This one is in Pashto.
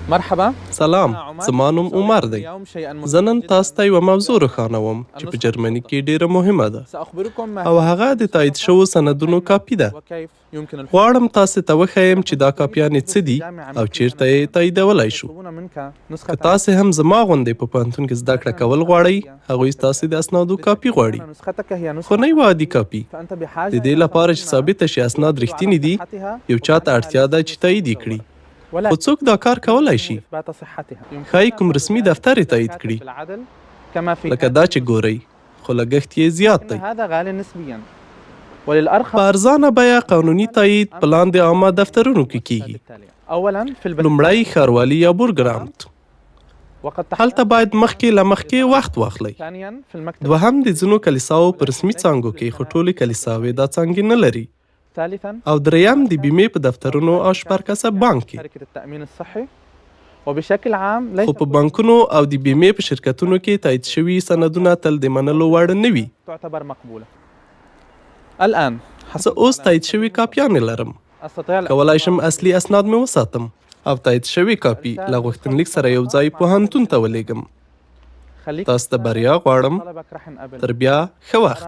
مرحبا. سلام، زما نوم عمر دی. زه نن تاسو ته یوه موضوع روښانوم چې په جرمني کې ډیره مهمه ده او هغه د تایید شوو سندونو کاپي ده. غواړم تاسو ته وښیم چې دا کاپیانې څه دي او چیرته یې تاییدولی شو. که تاسو هم زما غوندې په پوهنتون کې زده کړه کول غواړئ، هغوی ستاسو د اسنادو کاپي غواړي، خو نه یوه عادي کاپي. د دې لپاره چې ثابته شي اسناد رښتیني دي، یو چا ته اړتیا ده چې تایید یې کړي. خو څوک دا کار کولی شي؟ ښایي کوم رسمي دفتر یې تایید کړي، لکه دا چې ګورئ، خو لګښت یې زیات دی. په ارزانه بیه قانوني تایید په لاندې عامه دفترونو کې کیږي. لومړی ښاروالي یا بورګرامت، هلته باید له مخکې وخت واخلئ. دوهم د ځینو کلیساو په رسمي څانګو کې، خو ټولې کلیساوې دا څانګې نه لري. او دریم د بیمې په دفترونو او شپرکسب بانک کې. خو په بانکونو او د بیمې په شرکتونو کې تایید شوي سندونه تل د منلو وړ نه وي. زه اوس تایید شوي کاپیانې لرم. کولی شم اصلي اسناد مې وساتم او تایید شوي کاپي له غوښتنلیک سره یو ځای پوهنتون ته ولیږم. تاسو ته بریا غواړم. تر بیا ښه وخت.